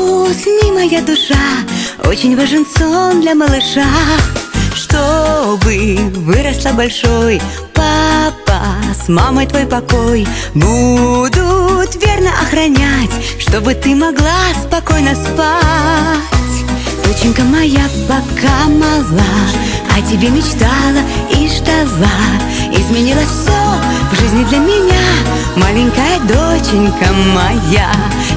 Усни, моя душа, очень важен сон для малыша. Чтобы выросла большой, папа с мамой твой покой будут верно охранять, чтобы ты могла спокойно спать. Доченька моя пока мала, о тебе мечтала и ждала. Изменилось все в жизни для меня, маленькая доченька моя.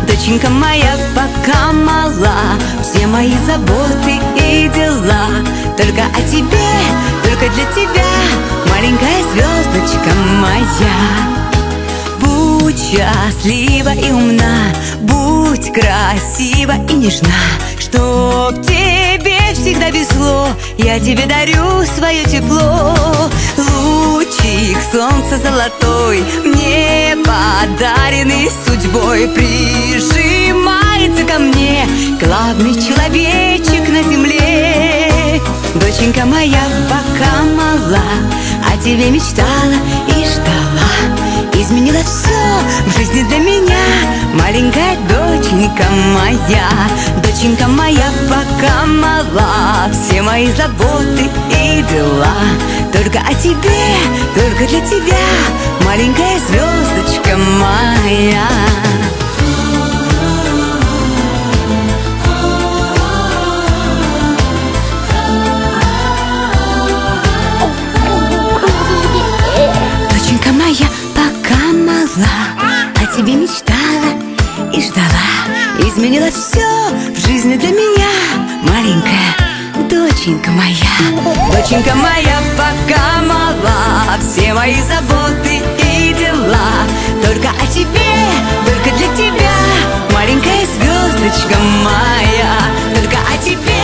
Доченька моя пока мала, все мои заботы и дела только о тебе, только для тебя, маленькая звездочка моя. Будь счастлива и умна, будь красива и нежна, чтоб тебе всегда везло, я тебе дарю свое тепло. Лучик солнца золотой, мне подаренный судьбой, прижимается ко мне главный человечек на земле. Доченька моя пока мала, о тебе мечтала и ждала. Изменилось все в жизни для меня, маленькая доченька моя. Доченька моя пока мала, все мои заботы и дела только о тебе, только для тебя, маленькая звездочка моя. Доченька моя пока мала, о тебе мечтала и ждала. Изменилось все в жизни для меня, маленькая доченька моя. Доченька моя пока мала, все мои заботы и дела только о тебе, только для тебя, маленькая звездочка моя. Только о тебе,